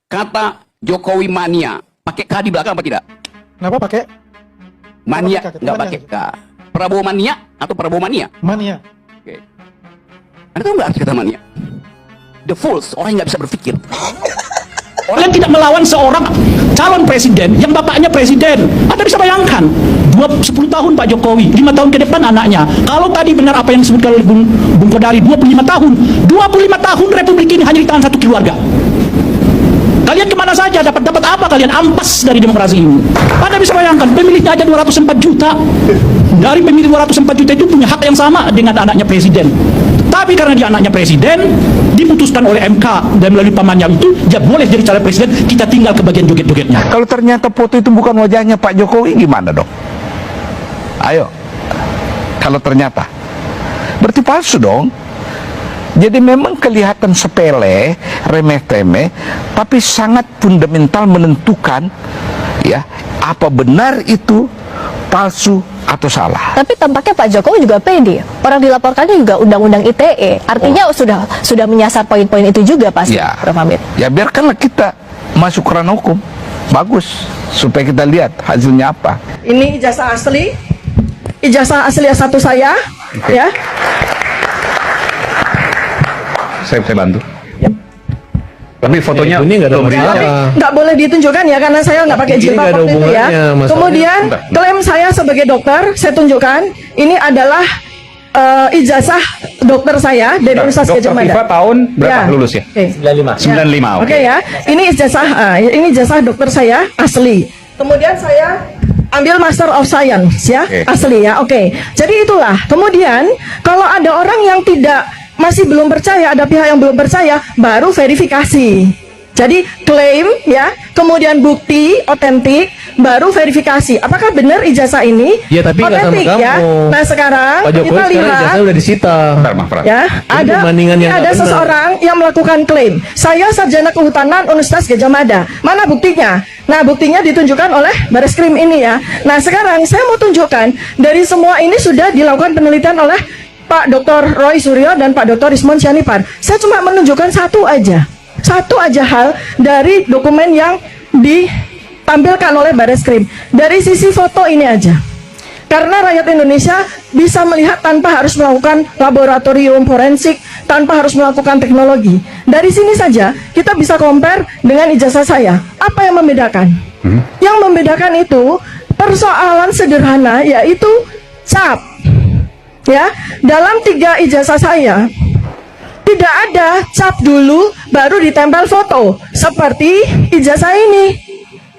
kata Jokowi mania, pakai K di belakang apa tidak? Kenapa pakai? Mania, Kenapa nggak mania? pakai K. Prabowo mania atau Prabowo mania? Mania. Oke. Anda tahu nggak arti kata mania? The fools, orang yang nggak bisa berpikir. Orang yang tidak melawan seorang calon presiden yang bapaknya presiden. Anda bisa bayangkan 10 tahun Pak Jokowi, 5 tahun ke depan anaknya. Kalau tadi benar apa yang disebutkan oleh Bung Kodari, 25 tahun 25 tahun Republik ini hanya di tangan satu keluarga. Kalian kemana saja, dapat apa kalian? Ampas dari demokrasi ini. Anda bisa bayangkan, pemilihnya aja 204 juta. Dari pemilih 204 juta itu punya hak yang sama dengan anaknya presiden. Tapi karena dia anaknya presiden, diputuskan oleh MK dan melalui pamannya itu, dia boleh jadi calon presiden, kita tinggal ke bagian joget-jogetnya. Kalau ternyata foto itu bukan wajahnya Pak Jokowi, gimana dong? Ayo, kalau ternyata berarti palsu dong. Jadi memang kelihatan sepele, remeh-temeh, tapi sangat fundamental menentukan ya apa benar itu palsu atau salah. Tapi tampaknya Pak Jokowi juga pede. Orang dilaporkannya juga undang-undang ITE. Artinya sudah menyasar poin-poin itu juga pasti, Ya, Prof. Hamid. ya biarkanlah kita masuk ke ranah hukum. Bagus, supaya kita lihat hasilnya apa. Ini ijazah asli S1 saya, ya. Saya bantu. Tapi fotonya ini nggak ada belum masalah. Tapi nggak boleh ditunjukkan ya, karena saya nggak pakai Ini jilbab nggak ada waktu itu ya. hubungannya, masalahnya. Kemudian Bentar. klaim saya sebagai dokter, saya tunjukkan ini adalah ijazah dokter saya dari Universitas Dokter Gadjah Mada. Viva tahun berapa Ya. lulus ya? Oke. 95. Oke ya, ini ijazah dokter saya asli. Kemudian saya ambil Master of Science ya, Oke. asli ya. Oke. Jadi itulah. Kemudian kalau ada orang yang masih belum percaya, ada pihak yang belum percaya, baru verifikasi. Jadi klaim ya, kemudian bukti otentik, baru verifikasi. Apakah benar ijazah ini Ya, tapi nggak sama otentik ya? kamu. Nah sekarang Pak Jokowi kita sekarang lihat. ijazahnya udah disita. Bentar, maaf, Fran. Ya, ada perbandingan yang nggak benar. seseorang yang melakukan klaim. Saya sarjana kehutanan Universitas Gadjah Mada. Mana buktinya? Nah, buktinya ditunjukkan oleh Bareskrim ini ya. Nah, sekarang saya mau tunjukkan dari semua ini sudah dilakukan penelitian oleh Pak Dr. Roy Suryo dan Pak Dr. Ismon Sianipar. Saya cuma menunjukkan satu aja hal dari dokumen yang ditampilkan oleh Bareskrim. Dari sisi foto ini aja. Karena rakyat Indonesia bisa melihat tanpa harus melakukan laboratorium forensik, tanpa harus melakukan teknologi. Dari sini saja kita bisa compare dengan ijazah saya. Apa yang membedakan? Yang membedakan itu persoalan sederhana, yaitu cap. Ya, dalam 3 ijazah saya tidak ada cap dulu baru ditempel foto seperti ijazah ini.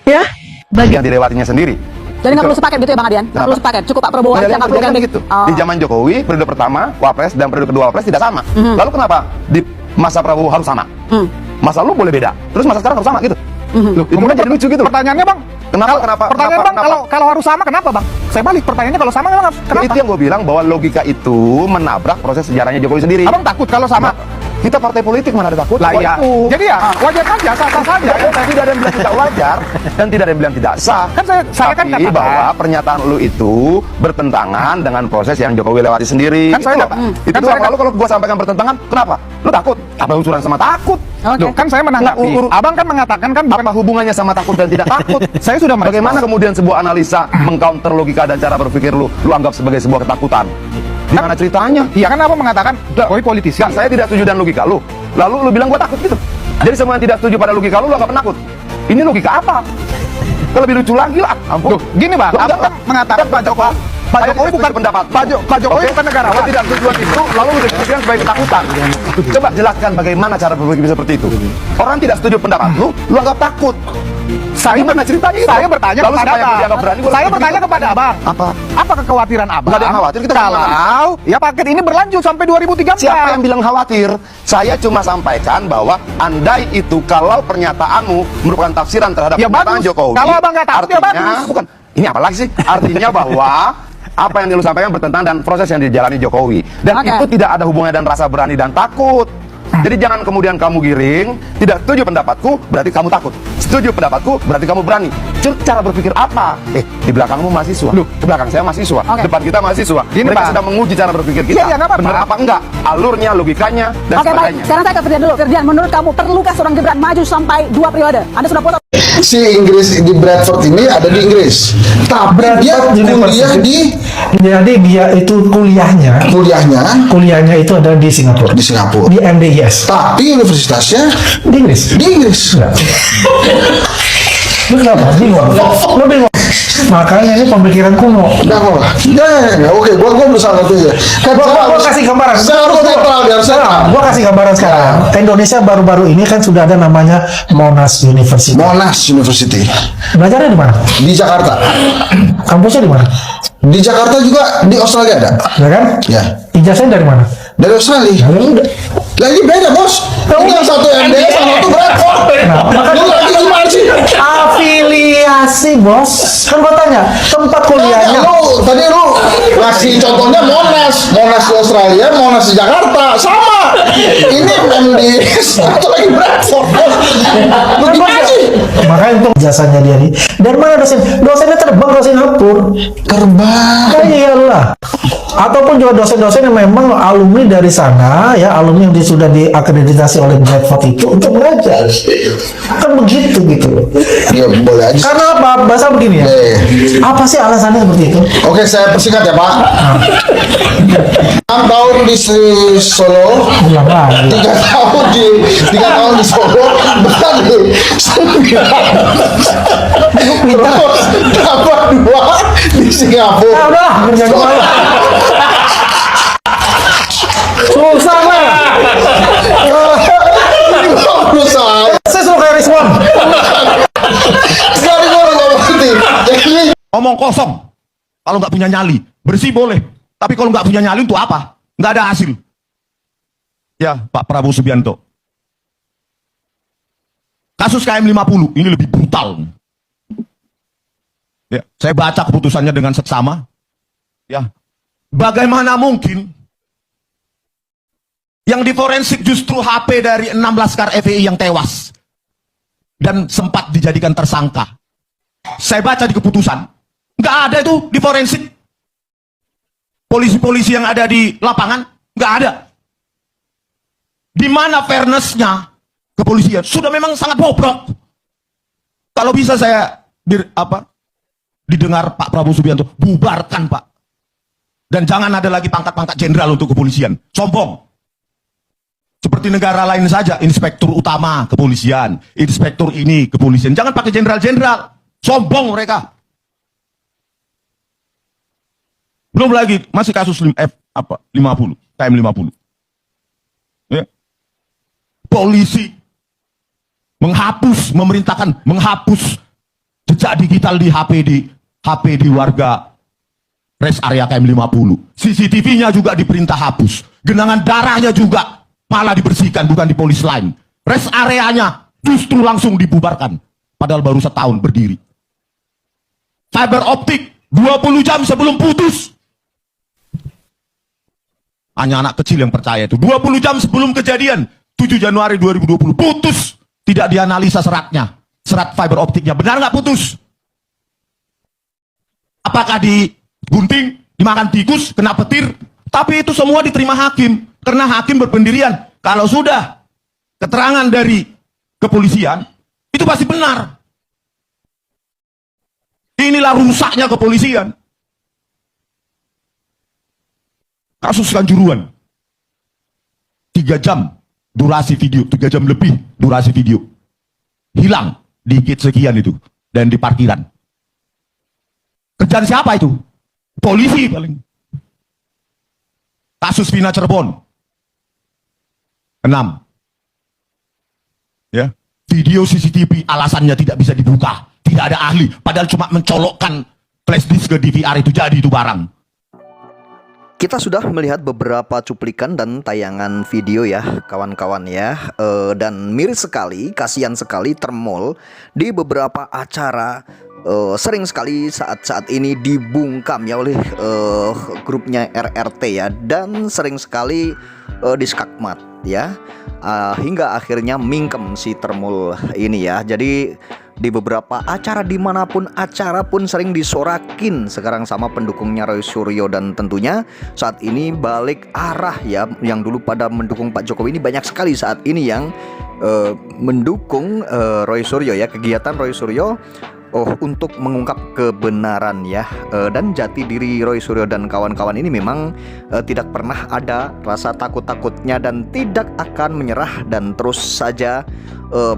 Ya. Yang dilewatinya sendiri. Jadi nggak perlu sepaket gitu ya Bang Adian? Nggak perlu sepaket, cukup Pak Prabowo aja, nggak perlu gandeng gitu. Di zaman Jokowi, periode pertama Wapres dan periode kedua Wapres tidak sama. Lalu kenapa di masa Prabowo harus sama? Masa lalu boleh beda, terus masa sekarang harus sama gitu. Loh, itu kan jadi lucu gitu. Pertanyaannya Bang, pertanyaan Bang, kalau harus sama kenapa Bang? Saya balik pertanyaannya, kalau sama kenapa? Itu yang gue bilang, bahwa logika itu menabrak proses sejarahnya Jokowi sendiri. Abang takut kalau sama? Kita partai politik mana ada takut? Lah Bahwa iya. itu. Jadi ya wajar saja, sah-sah saja. Tidak ada yang bilang tidak wajar dan tidak ada yang bilang tidak sah. Kan saya kan Tapi katakan bahwa pernyataan lu itu bertentangan dengan proses yang Jokowi lewati sendiri. Kan saya Itu dapat. loh. Itu Kan doang. saya Lalu kalau gua sampaikan bertentangan, kenapa? Lu takut? Apa urusan sama takut? Loh, kan saya menanggapi. Abang kan mengatakan kan bukan Apa hubungannya sama takut dan tidak takut? Saya sudah merespon. Bagaimana kemudian sebuah analisa mengcounter logika dan cara berpikir lu anggap sebagai sebuah ketakutan? Gimana ceritanya? Iya kan Abang mengatakan Jokowi politisi. Kan saya tidak setuju dengan logika lu. Lalu lu bilang gua takut gitu. Jadi semua yang tidak setuju pada logika lu anggap penakut. Ini logika apa? Kalau lebih lucu lagi lah. Ampun. Loh, gini Bang, Abang kan mengatakan Pak Jokowi bukan pendapat. Pak Jokowi bukan negarawan. Kalau tidak setuju itu, lalu lu dijadikan sebagai ketakutan. Coba jelaskan bagaimana cara berpikir seperti itu. Orang tidak setuju pendapat lu anggap takut. Gimana ceritanya itu? Saya bertanya Lalu kepada supaya Abang. dianggap berani, gua Saya lakukan bertanya begitu. kepada Abang. Apa kekhawatiran Abang? Nggak ada yang khawatir, kita kalau khawatir. ya paket ini berlanjut sampai 2034. Siapa yang bilang khawatir? Saya cuma sampaikan bahwa andai itu kalau pernyataanmu merupakan tafsiran terhadap Ya pernyataan bagus. Jokowi. Kalau Abang nggak takut, ya artinya, bagus. bukan. Ini apa lagi sih? Artinya bahwa apa yang lu sampaikan bertentangan dan proses yang dijalani Jokowi. Dan Oke. itu tidak ada hubungannya dan rasa berani dan takut. Jadi jangan kemudian kamu giring, tidak setuju pendapatku berarti kamu takut, setuju pendapatku berarti kamu berani. Cara berpikir apa? Di belakangmu mahasiswa, di belakang saya mahasiswa, depan kita mahasiswa. Mereka sedang menguji cara berpikir kita. Benar apa enggak? Alurnya, logikanya, dan Oke, baik. sebagainya. Sekarang saya ke Firdian dulu. Firdian, menurut kamu perlukah seorang Gibran maju sampai 2 periode? Anda sudah foto? Si Inggris di Bradford ini ada di Inggris, tapi dia kuliah di, Jadi dia itu kuliahnya itu ada di Singapura. di Singapura, Di MDIS. tapi universitasnya Di Inggris. di Inggris. Lu kenapa? Bingung. Lu bingung. Makanya ini pemikiran kuno. Oke, gua berusaha ngerti ya. Gua kasih gambaran. Gua kasih gambaran sekarang. Indonesia baru-baru ini kan sudah ada namanya Monash University. Belajarnya di mana? Di Jakarta. Kampusnya di mana? Di Jakarta juga, di Australia ada. Ya kan? Ya. Ijazahnya dari mana? Dari Australia. Lah ini beda, Bos. Ini yang satu MD, yang satu Bradford. Lu lagi gimana sih? Afiliasi, Bos. Kan gua tanya, tempat kuliahnya. Tadi lu ngasih contohnya Monash di Australia, Monash di Jakarta, sama. Ini MD, satu lagi Bradford, Bos. Lu gimana sih? Makanya untuk jasanya dia nih. Dari mana dosen? Dosennya terbang ke Singapura. Terbang. Iyalah. Ataupun juga dosen-dosen yang memang alumni dari sana, ya alumni yang sudah diakreditasi oleh Bradford itu untuk mengajar. Kan begitu gitu. Ya boleh aja. Karena apa? Bahasa begini ya. Apa sih alasannya seperti itu? Oke, saya persingkat ya, Pak. 6 tahun di Solo, 3 tahun di Solo, berarti 9. Terus dapat 2 di Singapura. Susah lah. Saya suruh kayak Rizwan. Sekali gue nggak ngerti. Ngomong kosong. Kalau nggak punya nyali, bersih boleh. Tapi kalau nggak punya nyali untuk apa? Nggak ada hasil. Ya, Pak Prabowo Subianto. Kasus KM50 ini lebih brutal. Ya, saya baca keputusannya dengan seksama. Ya, bagaimana mungkin yang diforensik justru HP dari 6 laskar FPI yang tewas dan sempat dijadikan tersangka. Saya baca di keputusan, nggak ada itu di forensik. Polisi-polisi yang ada di lapangan nggak ada. Di mana fairness-nya kepolisian sudah memang sangat bobrok. Kalau bisa saya didengar Pak Prabowo Subianto, bubarkan Pak. Dan jangan ada lagi pangkat-pangkat jenderal untuk kepolisian. Sombong. Seperti negara lain saja, inspektur utama kepolisian, inspektur ini kepolisian. Jangan pakai jenderal-jenderal. Sombong mereka. Belum lagi, masih kasus 50, KM50. Ya. Polisi memerintahkan menghapus jejak digital di HP di warga rest area KM50. CCTV-nya juga diperintah hapus. Genangan darahnya juga malah dibersihkan, bukan di polis lain. Rest areanya justru langsung dibubarkan. Padahal baru setahun berdiri. Fiber optik 20 jam sebelum putus. Hanya anak kecil yang percaya itu. 20 jam sebelum kejadian 7 Januari 2020 putus. Tidak dianalisa seratnya. Serat fiber optiknya. Benar nggak putus? Apakah digunting, dimakan tikus, kena petir? Tapi itu semua diterima hakim. Karena hakim berpendirian. Kalau sudah keterangan dari kepolisian, itu pasti benar. Inilah rusaknya kepolisian. Kasus Kanjuruhan. 3 jam durasi video, 3 jam lebih durasi video. Hilang dikit sekian itu. Dan di parkiran. Kerjaan siapa itu? Polisi paling. Kasus Vina Cirebon. 6. Ya. Video CCTV alasannya tidak bisa dibuka. Tidak ada ahli. Padahal cuma mencolokkan flash disk ke DVR itu jadi itu barang. Kita sudah melihat beberapa cuplikan dan tayangan video ya kawan-kawan ya, dan miris sekali, kasihan sekali Termol di beberapa acara sering sekali saat ini dibungkam ya oleh grupnya RRT ya, dan sering sekali diskakmat ya, hingga akhirnya mingkem si Termul ini ya. Jadi di beberapa acara, dimanapun acara pun sering disorakin sekarang sama pendukungnya Roy Suryo, dan tentunya saat ini balik arah ya, yang dulu pada mendukung Pak Jokowi ini banyak sekali saat ini yang mendukung Roy Suryo ya, kegiatan Roy Suryo untuk mengungkap kebenaran ya, dan jati diri Roy Suryo dan kawan-kawan ini memang tidak pernah ada rasa takut-takutnya dan tidak akan menyerah dan terus saja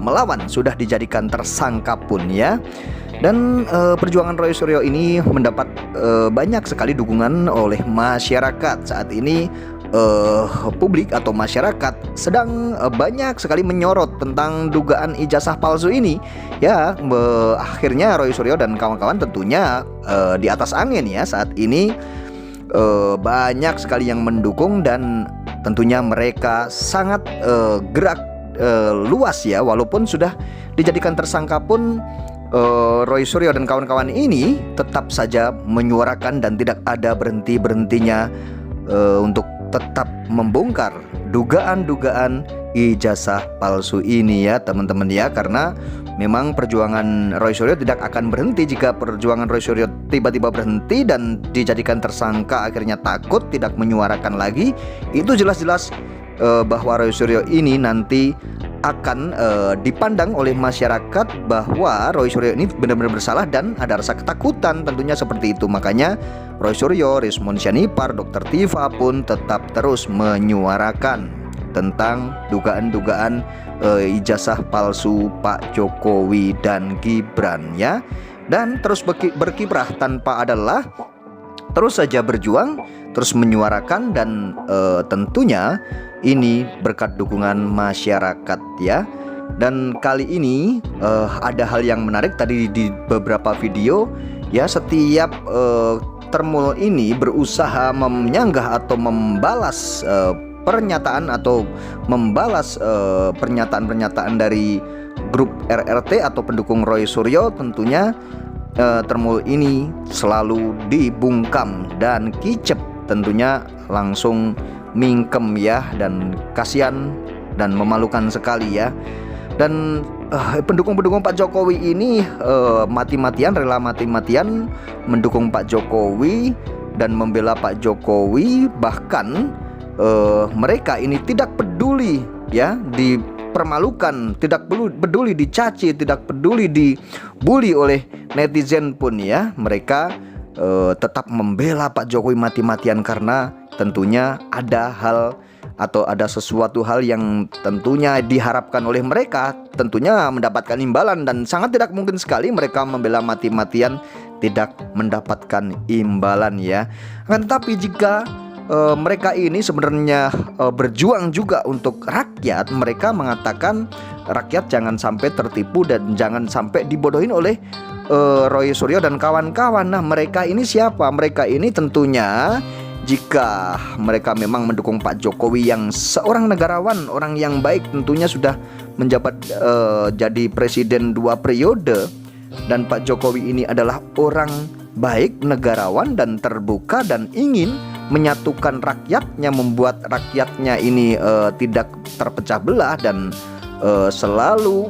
melawan, sudah dijadikan tersangka pun ya. Dan perjuangan Roy Suryo ini mendapat banyak sekali dukungan oleh masyarakat. Saat ini publik atau masyarakat sedang banyak sekali menyorot tentang dugaan ijazah palsu ini ya. Akhirnya Roy Suryo dan kawan-kawan tentunya di atas angin ya saat ini. Banyak sekali yang mendukung dan tentunya mereka sangat gerak luas ya, walaupun sudah dijadikan tersangka pun Roy Suryo dan kawan-kawan ini tetap saja menyuarakan dan tidak ada berhenti-berhentinya untuk tetap membongkar dugaan-dugaan ijazah palsu ini ya teman-teman ya, karena memang perjuangan Roy Suryo tidak akan berhenti. Jika perjuangan Roy Suryo tiba-tiba berhenti dan dijadikan tersangka, akhirnya takut tidak menyuarakan lagi, itu jelas-jelas bahwa Roy Suryo ini nanti akan dipandang oleh masyarakat bahwa Roy Suryo ini benar-benar bersalah dan ada rasa ketakutan tentunya seperti itu. Makanya Roy Suryo, Rismon Syarifar, Dr. Tiva pun tetap terus menyuarakan tentang dugaan-dugaan ijazah palsu Pak Jokowi dan Gibran ya, dan terus berkiprah tanpa ada lelah, terus saja berjuang, terus menyuarakan, dan tentunya ini berkat dukungan masyarakat ya. Dan kali ini ada hal yang menarik tadi di beberapa video ya, setiap Termul ini berusaha menyanggah atau membalas pernyataan atau membalas pernyataan-pernyataan dari grup RRT atau pendukung Roy Suryo. Tentunya Termul ini selalu dibungkam dan kicep, tentunya langsung mingkem ya, dan kasihan dan memalukan sekali ya. Dan pendukung-pendukung Pak Jokowi ini mati-matian, rela mati-matian mendukung Pak Jokowi dan membela Pak Jokowi. Bahkan mereka ini tidak peduli ya dipermalukan, tidak peduli dicaci, tidak peduli dibully oleh netizen pun ya. Mereka tetap membela Pak Jokowi mati-matian karena tentunya ada hal atau ada sesuatu hal yang tentunya diharapkan oleh mereka, tentunya mendapatkan imbalan, dan sangat tidak mungkin sekali mereka membela mati-matian tidak mendapatkan imbalan ya. Tetapi jika mereka ini sebenarnya berjuang juga untuk rakyat, mereka mengatakan rakyat jangan sampai tertipu dan jangan sampai dibodohin oleh Roy Suryo dan kawan-kawan. Nah, mereka ini siapa? Mereka ini tentunya jika mereka memang mendukung Pak Jokowi yang seorang negarawan, orang yang baik, tentunya sudah menjabat jadi presiden 2 periode, dan Pak Jokowi ini adalah orang baik, negarawan dan terbuka dan ingin menyatukan rakyatnya, membuat rakyatnya ini tidak terpecah belah dan selalu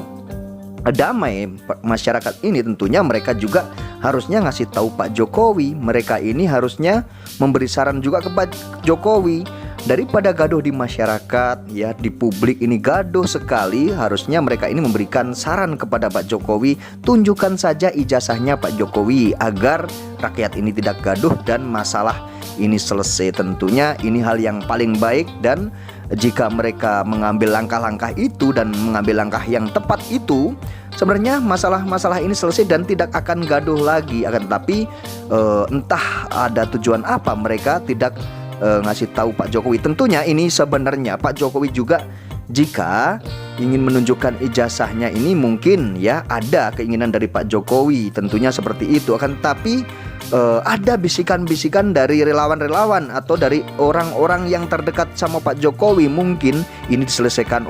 damai masyarakat ini. Tentunya mereka juga harusnya ngasih tahu Pak Jokowi, mereka ini harusnya memberi saran juga ke Pak Jokowi. Daripada gaduh di masyarakat ya, di publik ini gaduh sekali, harusnya mereka ini memberikan saran kepada Pak Jokowi, tunjukkan saja ijazahnya Pak Jokowi agar rakyat ini tidak gaduh dan masalah ini selesai. Tentunya ini hal yang paling baik, dan jika mereka mengambil langkah-langkah itu dan mengambil langkah yang tepat itu, sebenarnya masalah-masalah ini selesai dan tidak akan gaduh lagi. Akan tetapi entah ada tujuan apa mereka tidak ngasih tahu Pak Jokowi. Tentunya ini sebenarnya Pak Jokowi juga jika ingin menunjukkan ijazahnya ini mungkin ya ada keinginan dari Pak Jokowi, tentunya seperti itu. Akan tetapi ada bisikan-bisikan dari relawan-relawan atau dari orang-orang yang terdekat sama Pak Jokowi, mungkin ini diselesaikan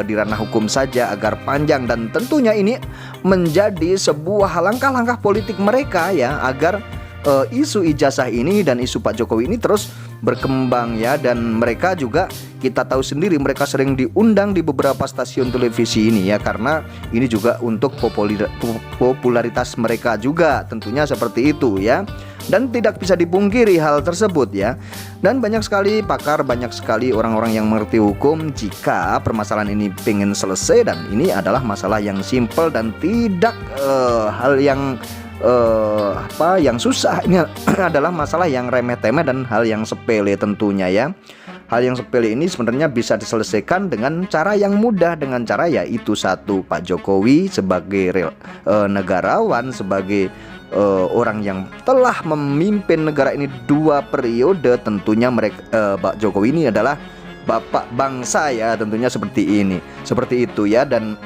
di ranah hukum saja agar panjang, dan tentunya ini menjadi sebuah langkah-langkah politik mereka ya, agar isu ijazah ini dan isu Pak Jokowi ini terus berkembang ya. Dan mereka juga, kita tahu sendiri, mereka sering diundang di beberapa stasiun televisi ini ya, karena ini juga untuk popularitas mereka juga, tentunya seperti itu ya. Dan tidak bisa dipungkiri hal tersebut ya. Dan banyak sekali pakar, banyak sekali orang-orang yang mengerti hukum, jika permasalahan ini pengen selesai, dan ini adalah masalah yang simpel dan tidak hal yang yang susah. Ini adalah masalah yang remeh-temeh dan hal yang sepele tentunya ya. Hal yang sepele ini sebenarnya bisa diselesaikan dengan cara yang mudah, dengan cara yaitu satu, Pak Jokowi sebagai negarawan, sebagai orang yang telah memimpin negara ini 2 periode, tentunya Pak Jokowi ini adalah bapak bangsa ya, tentunya seperti itu ya. Dan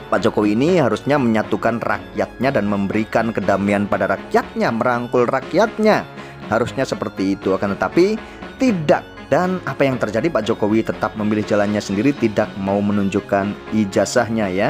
Pak Jokowi ini harusnya menyatukan rakyatnya dan memberikan kedamaian pada rakyatnya, merangkul rakyatnya, harusnya seperti itu. Akan tetapi tidak, dan apa yang terjadi, Pak Jokowi tetap memilih jalannya sendiri, tidak mau menunjukkan ijazahnya ya.